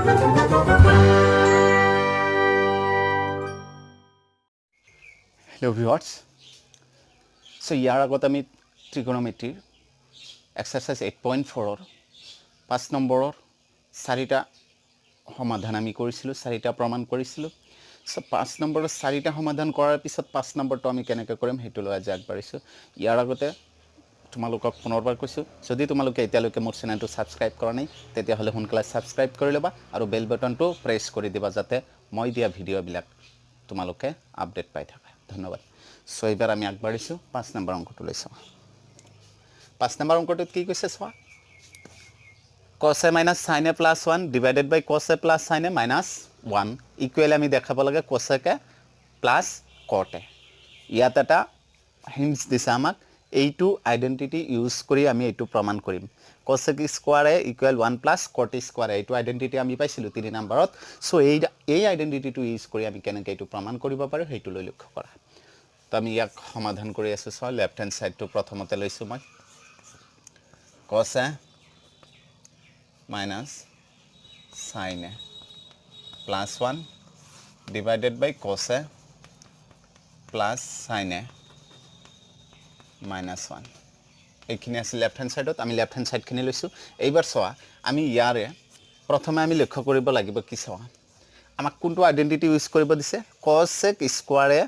Hello viewers. So ইয়াৰ আগত আমি trigonometry exercise 8.4 5 নম্বৰৰ 4টা সমাধান আমি কৰিছিলো 4টা প্ৰমাণ কৰিছিলো সো 5 নম্বৰৰ 4টা সমাধান কৰাৰ পিছত 5 নম্বৰটো আমি কেনেকৈ কৰিম হেতু লৈ আজি আগবাঢ়িছো ইয়াৰ আগতে তোমালোকক পুনৰবাৰ কৈছো যদি তোমালোকে এতিয়ালৈকে মোৰ চেনেলটো সাবস্ক্ৰাইব কৰা নাই তেতিয়া হলে সোনকালে সাবস্ক্ৰাইব কৰি লবা আৰু বেল বাটনটো প্ৰেছ কৰি দিবা যাতে মই দিয়া ভিডিঅ'বিলাক তোমালোকে আপডেট পাই থাকা ধন্যবাদ সো এবাৰ আমি আগবাঢ়িছো 5 নম্বৰ অংকটো লৈছো 5 নম্বৰ অংকটোত কি কৈছে চোৱা cos a minus sin a plus 1 divided by cos a plus sin a minus 1 equal আমি দেখাব লাগে cosec a plus cot a ইয়াত এটা hints দিছে আমাক এইটো আইডেন্টিটি ইউজ কৰি আমি এইটো প্ৰমাণ কৰিম cosec square a equal 1 plus cot square a এইটো আইডেন্টিটি আমি পাইছিলো 3 নম্বৰত সো এই আইডেন্টিটিটো ইউজ কৰি আমি কেনেকৈ এইটো প্ৰমাণ কৰিব পাৰো হেতু লৈ লক্ষ্য কৰা তো আমি ইয়াক সমাধান কৰি আছো সো লেফট হ্যান্ড সাইডটো প্ৰথমতে লৈছো মই cos a minus sin a plus 1 divided by cos a plus sin a minus 1 এইখিনি আছে লেফট হ্যান্ড সাইডত আমি লেফট হ্যান্ড সাইডখিনি লৈছো এইবাৰ চোৱা আমি ইয়াৰে প্ৰথমে আমি লক্ষ্য কৰিব লাগিব কি চোৱা আমাক কোনটো আইডেন্টিটি ইউজ কৰিব দিছে cosec square a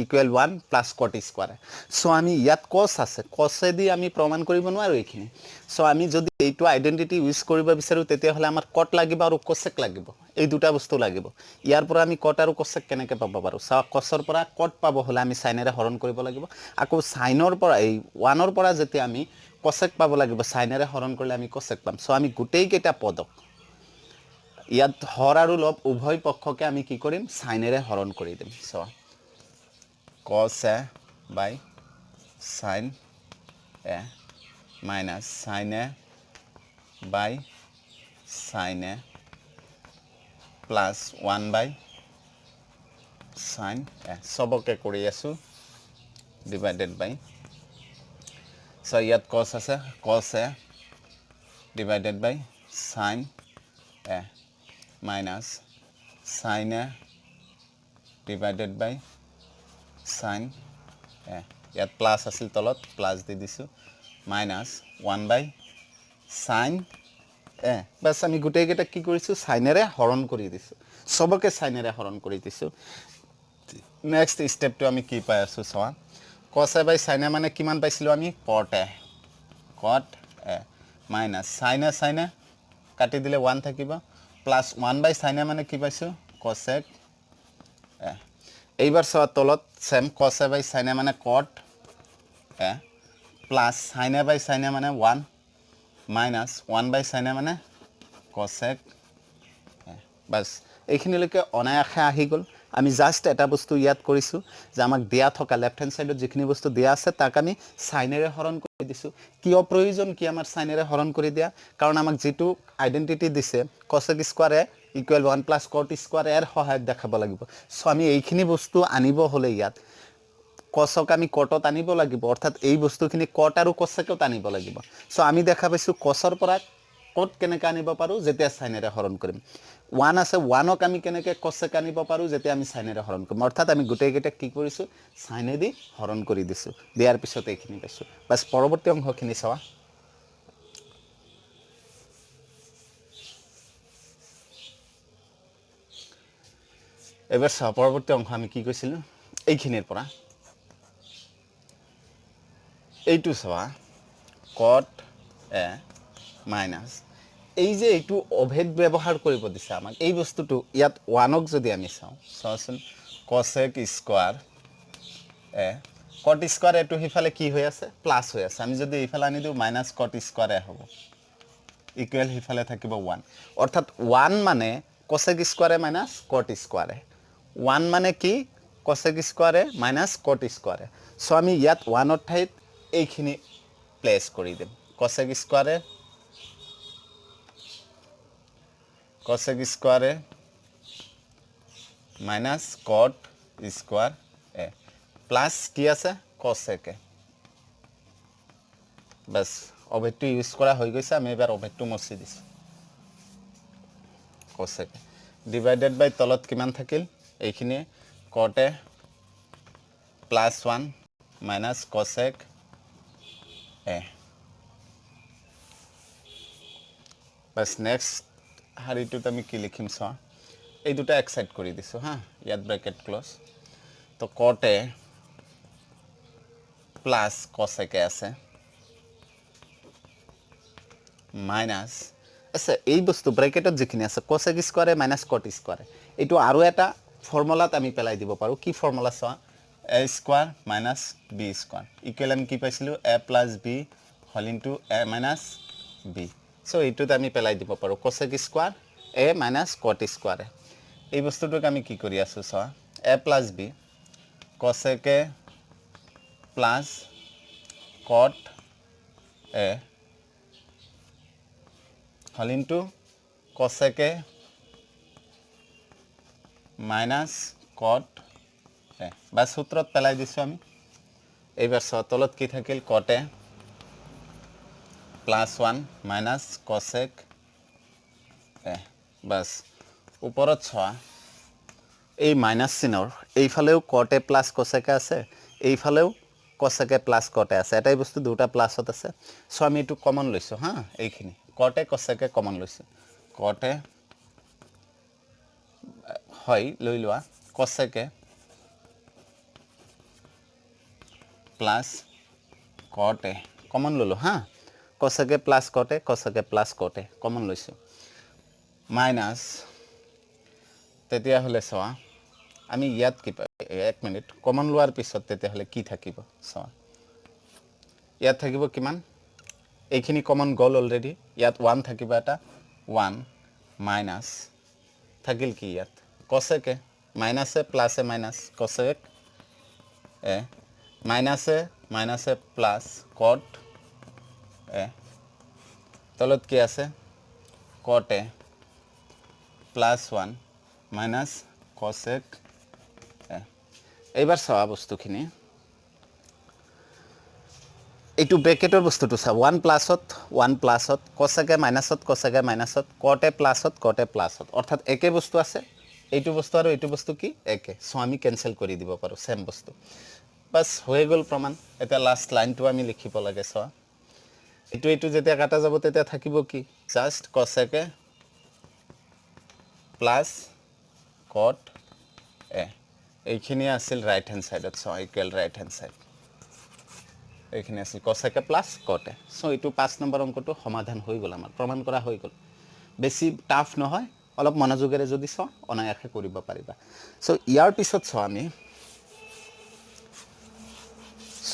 equal 1 plus cot square so আমি ইয়াত cos আছে cos দি আমি প্ৰমাণ কৰিব নোৱাৰো এইখিনি so আমি যদি এইটো আইডেন্টিটি ইউজ কৰিব বিচাৰো তেতিয়া হলে আমাৰ cot লাগিব আৰু cosec লাগিব এই দুটা বস্তু লাগিব ইয়াৰ পৰা আমি cot আৰু cosec কেনেকৈ পাব পাৰো so cos ৰ পৰা cot পাব হলে আমি sin ৰে হৰণ কৰিব লাগিব আকৌ sin ৰ পৰা এই 1 ৰ পৰা যেতিয়া আমি cosec পাব লাগিব sin ৰে হৰণ কৰিলে আমি cosec পাম so আমি গুটেই কেইটা পদক ইয়াত হৰ আৰু লব উভয় পক্ষকে আমি কি কৰিম sin ৰে হৰণ কৰি দিম so cos a by sin a minus sin a by sin a plus 1 by sin a সবকে কৰি আছো divided by so ইয়াত cos আছে cos a divided by sin a minus sin a divided by sin a ইয়াত plus আছিল তলত plus the দিছো minus 1 by sin a বাস আমি গুটেই কেটা কি কৰিছো sin ৰে হৰণ কৰি দিছো সবকে sin ৰে হৰণ কৰি দিছো নেক্সট স্টেপটো আমি কি পাই আছো চোৱা cos a by sin a মানে কিমান পাইছিলো আমি cot a minus sin a কাটি দিলে 1 থাকিব plus 1 by sin a মানে কি পাইছো cosec a এইবাৰ সব তলত same cos a by sin a মানে cot a plus sin a by sin a মানে 1 minus 1 by sin a মানে cosec a বাস এইখিনিলৈকে অনায়াসে আহি গল আমি জাস্ট এটা বস্তু ইয়াত কৰিছো যে আমাক দিয়া থকা লেফট হ্যান্ড সাইডত যিখিনি বস্তু দিয়া আছে তাক আমি sin ৰে হৰণ কৰি দিছো কিয় প্ৰয়োজন কি আমাৰ sin ৰে হৰণ কৰি দিয়া কাৰণ আমাক যেটো আইডেন্টিটি দিছে cosec square a equal 1 plus cot square এর সহায়ত দেখাব লাগিব সো আমি এইখিনি বস্তু আনিব হলে ইয়াত cosক আমি cotত আনিব লাগিব অৰ্থাৎ এই বস্তুখিনি cot আৰু cosecত আনিব লাগিব সো আমি দেখা পাইছো cosৰ পৰা cot কেনেকৈ আনিব পাৰো যেতিয়া sin ৰে হৰণ কৰিম 1 আছে 1ক আমি কেনেকৈ cosec আনিব পাৰো যেতিয়া আমি sin ৰে হৰণ কৰিম অৰ্থাৎ আমি গুটেই কেটা কি কৰিছো sin দি হৰণ কৰি দিছো দিয়াৰ পিছত এইখিনি পাইছো বাস পৰৱৰ্তী অংশখিনি চাও এবাৰ পৰৱৰ্তী অংশ আমি কি কৈছিলো এইখিনিৰ পৰা এইটো চোৱা cot a minus এই যে এইটো অভেদ ব্যৱহাৰ কৰিব দিছে আমাক এই বস্তুটো ইয়াত 1ক যদি আমি চাও চাওচোন cosec square a cot square এটো হিফালে কি হৈ আছে প্লাস হৈ আছে আমি যদি এইফালে আনি দিও minus cot স্কয়াৰ a হ'ব ইকুৱেল হিফালে থাকিব 1 অৰ্থাৎ 1 মানে cosec square a minus cot square a 1 মানে কি cosec square a minus cot square a so আমি ইয়াত 1 ৰ ঠাইত এইখিনি প্লেস কৰি দিম cosec square a minus cot square a plus কি আছে cosec a বাস অভেদটো ইউজ কৰা হৈ গৈছে আমি এবাৰ অভেদটো মচি দিছো cosec divided by তলত কিমান থাকিল এইখিনি cot a plus 1 minus cosec a বাস নেক্সট হাৰিটোত আমি কি লিখিম চোৱা এই দুটা এক সাইড কৰি দিছো হা ইয়াত ব্র্যাকেট ক্লোজ তো cot a plus cosec a আছে মাইনাস আছে এই বস্তু ব্র্যাকেটত যিখিনি আছে cosec স্কয়ারে মাইনাস cot স্কয়ারে এটো আৰু এটা ফৰ্মুলাত আমি পেলাই দিব পাৰো কি ফৰ্মুলা চোৱা a square minus b square equal আমি কি পাইছিলো a plus b whole into a minus b so এটোত আমি পেলাই দিব পাৰো cosec square a minus cot স্কয়াৰে এই বস্তুটোক আমি কি কৰি আছো চোৱা a plus b cosec a plus cot a whole into cosec a minus cot a বা সূত্রত পেলাই দিছো আমি এইবাৰ তলত কি থাকিল cot a plus 1 minus cosec a বাস ওপৰত ছোৱা এই মাইনাস চিনৰ এইফালেও cot a plus cosec a আছে এইফালেও cosec a plus cot a আছে এটাই বস্তু দুটা প্লাসত আছে সো আমি এটো কমন লৈছো হা এইখিনি cot a cosec a common লৈছো cot a হয় লৈ লোৱা cosec a plus cot a common ললো হা cosec a plus cot a cosec a plus cot a common লৈছো মাইনাস তেতিয়া হলে চোৱা আমি ইয়াত কি এক মিনিট কমন লোৱাৰ পিছত তেতিয়া হলে কি থাকিব চোৱা ইয়াত থাকিব কিমান এইখিনি কমন গল অলৰেডি ইয়াত 1 থাকিব এটা 1 মাইনাস থাকিল কি ইয়াত cosec a minus a plus a minus cosec a minus a plus cot a তলত কি আছে cot a plus 1 minus cosec a এইবাৰ চাওয়া বস্তুখিনি এইটো ব্ৰ্যাকেটৰ বস্তুটো চা 1 প্লাসত cosec a minusত cosec a minusত cot a প্লাসত cot a প্লাসত অৰ্থাৎ একে বস্তু আছে এইটো বস্তু আৰু এইটো বস্তু কি একে সো আমি ক্যান্সেল কৰি দিব পাৰো সেম বস্তু বাস হৈ গল প্ৰমাণ এটা লাস্ট লাইনটো আমি লিখিব লাগে সো এইটো যেতিয়া কাটা যাব তেতিয়া থাকিব কি just cosec a plus cot a এইখিনি আছিল রাইট হ্যান্ড সাইডত so equal right hand side এইখিনি আছিল cosec a plus cot a so এইটো 5 নম্বৰ অংকটো সমাধান হৈ গল আমাৰ প্ৰমাণ কৰা হৈ গল বেছি টাফ নহয় অলপ মনোযোগেৰে যদি সো অনায়াসে কৰিব পাৰিবা সো ইয়াৰ পিছত সো আমি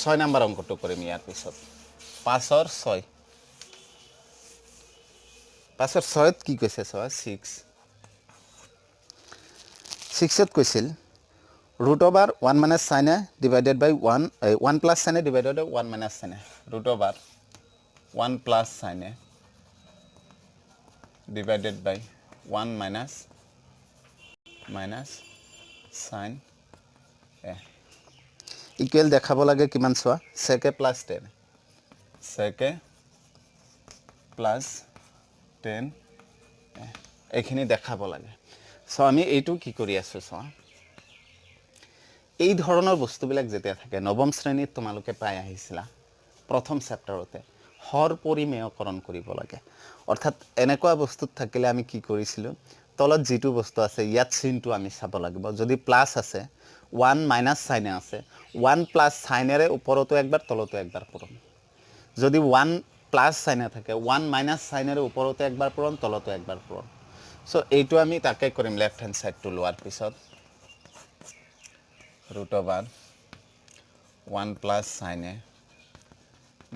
6 নম্বৰ অংকটো কৰিম ইয়াৰ পিছত 5 और 6 5 और 6 কি কৈছে সো 6 কৈছিল root over 1 minus sin a divided by 1 plus sin a divided by 1 minus sin a root over 1 plus sin a divided by 1 minus sin a equal দেখাব লাগে কিমান সোয়া sec a plus 10 sec a plus 10 এখিনি দেখাব লাগে so আমি এইটো কি কৰি আছো সোয়া এই ধৰণৰ বস্তুবিলাক যেতিয়া থাকে নৱম শ্ৰেণীত তোমালোকে প্ৰায় আহিছিলা প্ৰথম চেপ্টাৰতে হৰ পৰিমেয়কৰণ কৰিব লাগে অৰ্থাৎ এনেকুৱা বস্তুত থাকিলে আমি কি কৰিছিলো তলত যেটো বস্তু আছে ইয়াত চিনটো আমি চাব লাগিব যদি প্লাস আছে 1 মাইনাস সাইনে আছে 1 প্লাস সাইনেৰে ওপৰতো একবাৰ তলতো একবাৰ পূৰণ যদি 1 প্লাস সাইনে থাকে 1 মাইনাস সাইনেৰে ওপৰতো একবাৰ পূৰণ তলতো একবাৰ পূৰণ সো এইটো আমি তাকে কৰিম লেফট হ্যান্ড সাইডটো লোৱাৰ পিছত root over 1 plus sin a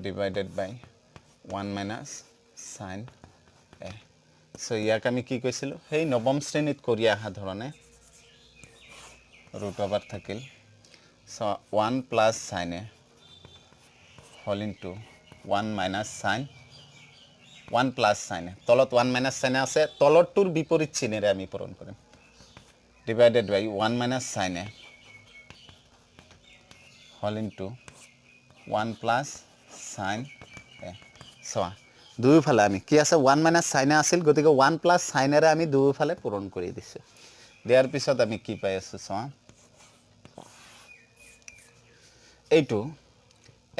divided by 1 minus sin a so ইয়াক আমি কি কৈছিলো হেই নৱম শ্ৰেণীত কৰি আহা ধৰণে root over থাকিল so 1 plus sin a whole into 1 minus sin 1 plus sin a তলত 1 minus sin a আছে তলৰটোৰ বিপৰীত চিনেৰে আমি পূৰণ কৰিম divided by 1 minus sin a whole into 1 plus sin a so দুয়োফালে আমি কি আছে 1 মাইনাছ চাইনে আছিল গতিকে 1 প্লাছ চাইনেৰে আমি দুয়োফালে পূৰণ কৰি দিছোঁ দিয়াৰ পিছত আমি কি পাই আছোঁ চোৱা এইটো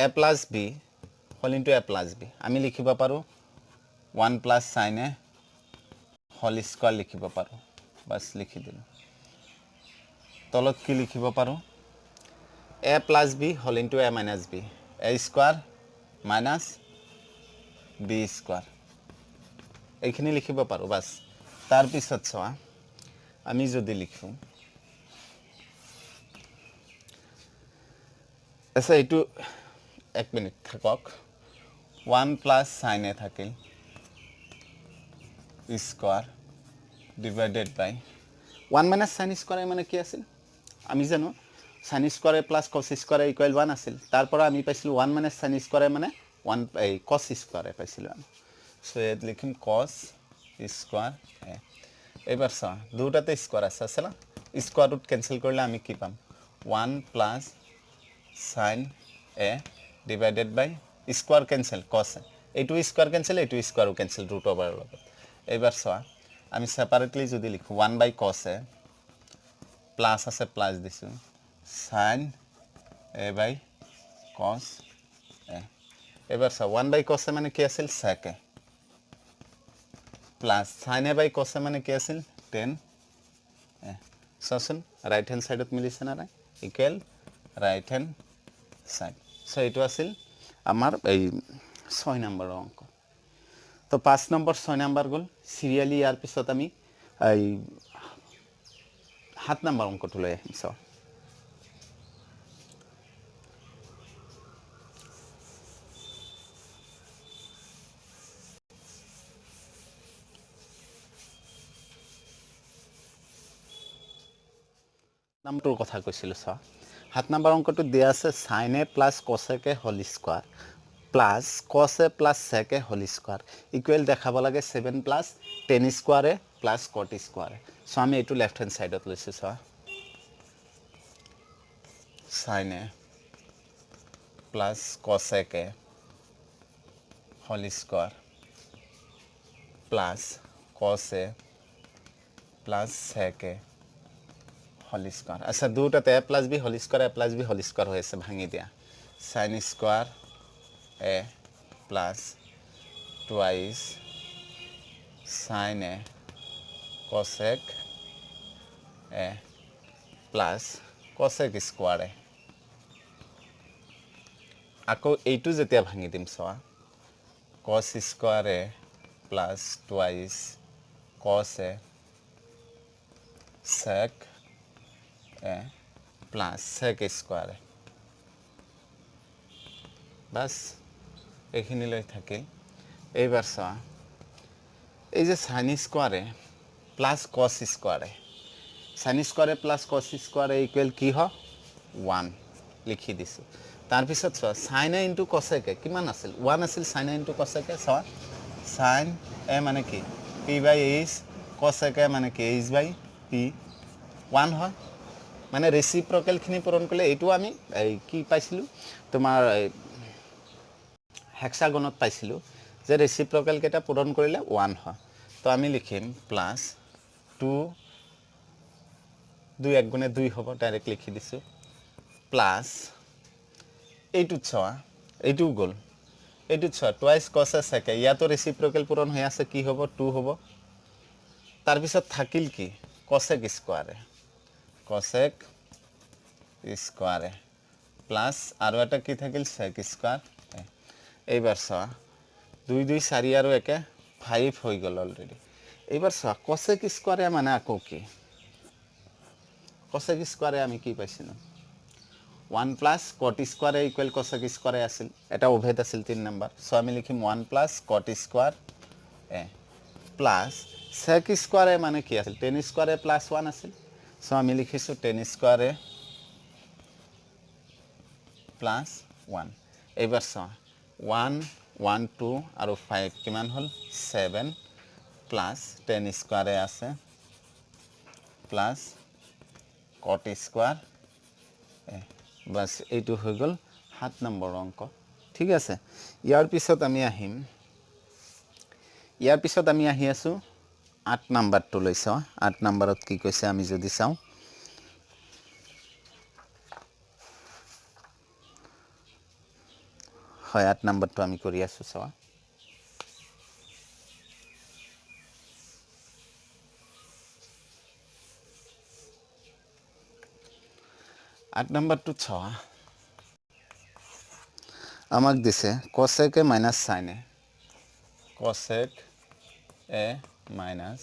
a plus B whole into a plus B আমি লিখিব পাৰোঁ 1 প্লাছ চাইনে হোল স্কোৱাৰ লিখিব পাৰোঁ বাছ লিখি দিলোঁ তলত কি লিখিব পাৰোঁ a plus B whole into a minus B a square minus B square এইখিনি লিখিব পাৰোঁ বাছ তাৰপিছত চোৱা আমি যদি লিখোঁ আচ্ছা এইটো এক মিনিট থাকক 1 প্লাছ চাইনে থাকিল স্কোৱাৰ ডিভাইডেড বাই 1 মাইনাছ চাইন স্কোৱাৰে মানে কি আছিল আমি জানো চাইন স্কোৱাৰে প্লাছ কছ স্কোৱাৰে ইকুৱেল 1 আছিল তাৰ পৰা আমি পাইছিলোঁ 1 মাইনাছ চাইন স্কোৱাৰে মানে 1 এই কছ স্কোৱাৰে পাইছিলোঁ আমি সো ইয়াত লিখিম কছ স্কোৱাৰ এইবাৰ চোৱা দুটাতে স্কোৱাৰ আছে না স্কোৱাৰটোত কেঞ্চেল কৰিলে আমি কি পাম 1 প্লাছ সাইন এ ডিভাইডেড বাই স্কোয়ার ক্যান্সেল কস এইটো স্কোয়ার ক্যান্সেল এইটো স্কোয়ারও ক্যান্সেল রুট ওভারের লগত এবার চোৱা আমি সেপারেটলি যদি লিখো 1 বাই কস এ প্লাস আছে প্লাস দিছো সাইন এ বাই কস এ এবার চোৱা 1 বাই কস এ মানে কি আছিল sec A plus sine A by cos A মানে কি আছিল 10 এ সসন রাইট হ্যান্ড সাইডত মিলিছে না equal right hand side so এইটো আছিল আমার এই 6 নম্বৰৰ অঙ্ক তো 5 নম্বৰ 6 নম্বৰ গল সিৰিয়ালি ইয়াৰ পিছত আমি এই 7 নম্বৰ অঙ্কটো লৈ আহিম সো নামটোৰ কথা কৈছিল সো 7 নম্বৰ অঙ্কটো দিয়া আছে sin a plus cos a কে whole square plus cos a plus sec a whole square equal দেখাব লাগে 7 plus tan square a plus cot square so আমি এটু লেফট হ্যান্ড সাইডত লৈছো so sin a plus cos a কে whole square plus cos a plus sec a whole square আচ্ছা দুটাতে a plus b whole square a plus b whole square হয়েছে ভাঙি দিয়া sin square a plus twice sin a cosec a plus cosec square a আকৌ এইটো যেতিয়া ভাঙি দিম সোয়া cos square a plus twice cos a sec a plus sec square a বাস এইখিনি লৈ থাকিল এইবাৰ সোয়া এই যে sin square a plus cos square a sin square a plus cos square a equal কি হ 1 লিখি দিছো তার পিছত সোয়া sin a into cosec a কিমান আছিল 1 আছিল sin a into cosec a soya sin a মানে কি p by h cosec a মানে কি h বাই p 1 হয় মানে রেসিপ্রোকাল খিনি পূরণ করলে এইটো আমি এই কি পাইছিলো তোমার হেক্সাগনত পাইছিলো যে রেসিপ্রোকাল কেটা পূরণ কৰিলে 1 হয় তো আমি লিখিম প্লাস 2 2 1 গুণে 2 হ'ব ডাইরেক্ট লিখি দিছো প্লাস এইটো ছোৱা এইটো গল এইটো ছোৱা twice cos a sec a ইয়াতো ৰেসিপ্ৰোকাল পূৰণ হৈ আছে কি হ'ব 2 হ'ব তাৰ পিছত থাকিল কি cosec square cosec square plus R এটা কি থাকিল sec স্কয়াৰ এইবাৰ সোয়া 2 2 4 আৰু একে 5 হৈ গল অলৰেডি এইবাৰ সোয়া cosec স্কয়ার মানে আকৌ কি cosec স্কয়ার আমি কি পাইছিনো 1 plus cot square equal cosec square আছিল এটা অভেদ আছিল 3 নম্বৰ সো আমি লিখিম 1 plus cot square a plus sec square মানে কি আছিল tan স্কয়ার প্লাস 1 আছিল সো আমি লিখিছো tan স্কয়ার প্লাস 1 এইবাৰ সোয়া 1 1 2 আৰু 5 কিমান হল 7 প্লাস tan স্কয়াৰ আছে প্লাস cot স্কয়াৰ বাস এইটো হৈ গল 7 নম্বৰ অঙ্ক ঠিক আছে ইয়াৰ পিছত আমি আহিম ইয়াৰ পিছত আমি আহি আছোঁ 8 নম্বৰটো লৈ চাওঁ 8 নম্বৰত কি কৈছে আমি যদি চাওঁ হয় 8 নম্বৰটো আমি কৰি আছোঁ চাওঁ 8 নম্বৰটো চাওঁ আমাক দিছে cosec a minus sin a cosec a minus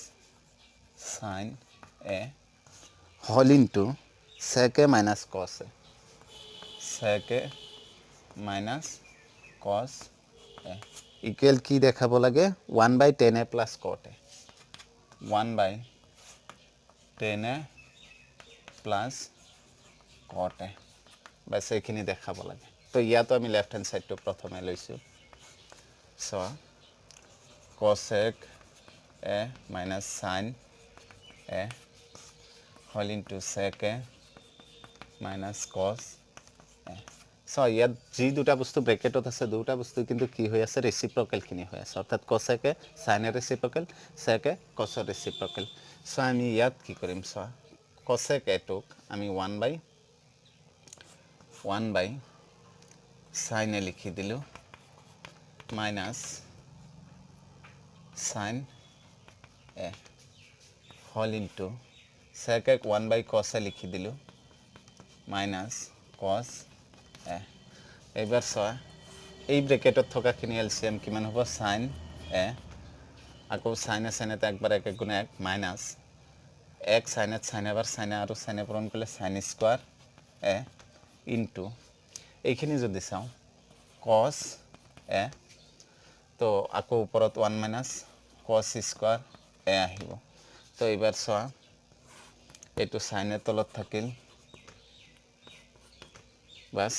sin a whole into sec a minus cos a sec a minus cos a equal কি দেখাব লাগে 1 by 10a plus cot a 1 by 10a plus cot a বাস এইখিনি দেখাব লাগে তো ইয়াতো আমি লেফট হ্যান্ড সাইডটো প্রথমে লৈছো so cosec a minus sin a whole into sec a minus cos a so ইয়াত যি দুটা বস্তু ব্র্যাকেটত আছে দুটা বস্তু কিন্তু কি হৈ আছে ৰেচিপ্ৰকেল খিনি হৈ আছে অৰ্থাৎ cosec a sin a reciprocal sec a cos a reciprocal so আমি ইয়াত কি কৰিম সো cosec a টোক আমি 1 by sin a লিখি দিলো minus sin a whole into sec a 1 by cos a লিখি দিলো minus cos a এবাৰ সয়া এই ব্র্যাকেটত থকা খিনি এলসিএম কিমান হ'ব sin a আকৌ sin a sin a একবাৰ এক গুণ 1 minus 1 sin a sin a bar sin a আৰু sin a পূৰণ কৰিলে sin স্কয়াৰ a into এইখিনি যদি চাও cos a তো আকৌ ওপৰত 1 minus cos স্কয়াৰ a আহিব তো এবাৰ সোয়া এটো sin a তলত থাকিল বাস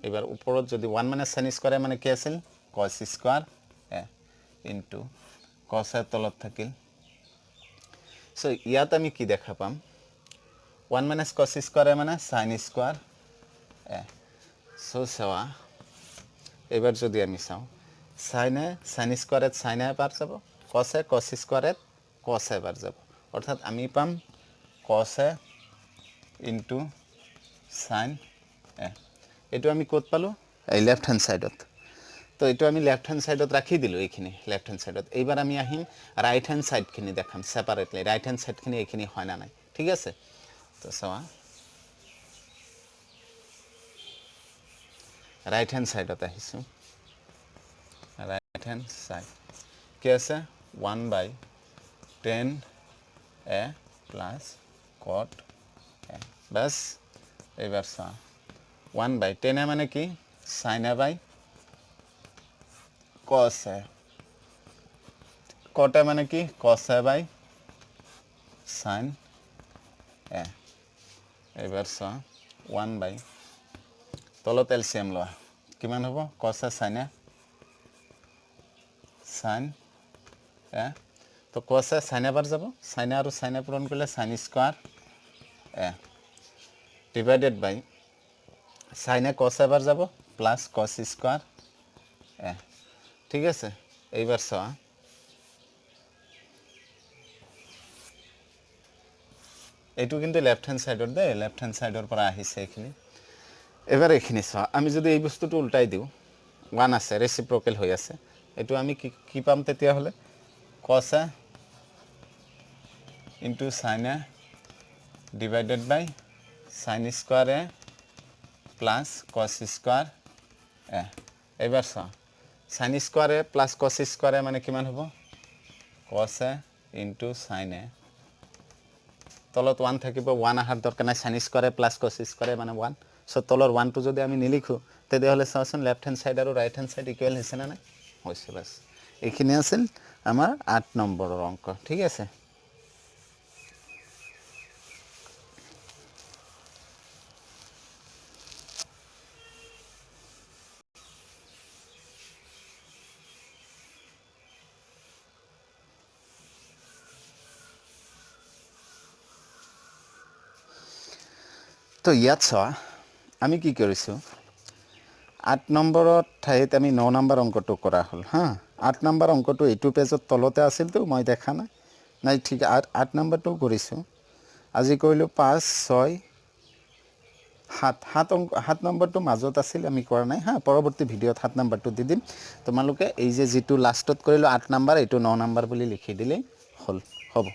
এবাৰ ওপৰত যদি 1 minus sin স্কয়াৰ মানে কি আছিল cos square a into cos a তলত থাকিল সো ইয়াত আমি কি দেখা পাম 1 minus cos স্কয়াৰ মানে sin স্কয়াৰ a সো সোয়া এবাৰ যদি আমি চাও sin a sin স্কয়াৰত sin a পাৰ যাব cos a cos স্কয়াৰত cos a পার যাব অর্থাৎ আমি পাম cos a into sin a এটো আমি কত পালো এই লেফট হ্যান্ড সাইডত তো এটো আমি লেফট হ্যান্ড সাইডত রাখি দিলো এইখিনি লেফট হ্যান্ড সাইডত এইবার আমি আহিম রাইট হ্যান্ড সাইড খিনি দেখাম সেপারেটলি রাইট হ্যান্ড সাইড খিনি এইখিনি হয় না নাই ঠিক আছে তো সোয়া রাইট হ্যান্ড সাইডত আহিছো রাইট হ্যান্ড সাইড কি আছে 1 by 10 a plus cot a বাস এবার সোয়া 1 by 10 a মানে কি sin a by cos a cot a মানে কি cos a by sin a এবার সোয়া 1 by তলত এলসিএম লওয়া কিমান হ'ব cos a sin a sin a তো cos a sin a বাৰ যাব sin a আৰু sin a পূৰণ কৰিলে sin square a divided by sin a cos a বাৰ যাব প্লাস cos স্কয়াৰ a ঠিক আছে এইবাৰ সোয়া এইটো কিন্তু লেফট হ্যান্ড সাইডৰ দে লেফট হ্যান্ড সাইডৰ পৰা আহিছে এইখিনি এবাৰ এইখিনি সোয়া আমি যদি এই বস্তুটো উল্টাই দিও 1 আছে ৰেচিপ্ৰকেল হৈ আছে এটো আমি কি পাম তেতিয়া হলে cos a into sin a divided by sin square a plus cos square a এবাৰ সোয়া sin square a plus cos square a মানে কিমান হ'ব cos a into sin a তলত 1 থাকিব 1 আহাৰ দৰকাৰ নাই sin square a plus cos square a মানে 1 সো তলৰ 1 টো যদি আমি নিলিখো তেতিয়া হলে চাওচোন লেফট হ্যান্ড সাইড আৰু রাইট হ্যান্ড সাইড ইকুয়াল হৈছে না নাই হৈছে বাস এইখিনি আছিল আমাৰ 8 নম্বৰৰ অংক ঠিক আছে তো ইয়াত সোয়া আমি কি কৰিছো 8 নম্বৰৰ ঠাইত আমি 9 নম্বৰ অংকটো কৰা হল হা 8 নম্বৰ অংকটো এইটো পেজত তলতে আছিলতো মই দেখা নাই ঠিক 8 নম্বৰটো কৰিছোঁ আজি কৰিলোঁ 5 6 7 নম্বৰটো মাজত আছিল আমি কৰা নাই হা পৰৱৰ্তী ভিডিঅ'ত 7 নম্বৰটো দি দিম তোমালোকে এই যে যিটো লাষ্টত কৰিলোঁ 8 নম্বৰ এইটো 9 নম্বৰ বুলি লিখি দিলেই হ'ল হ'ব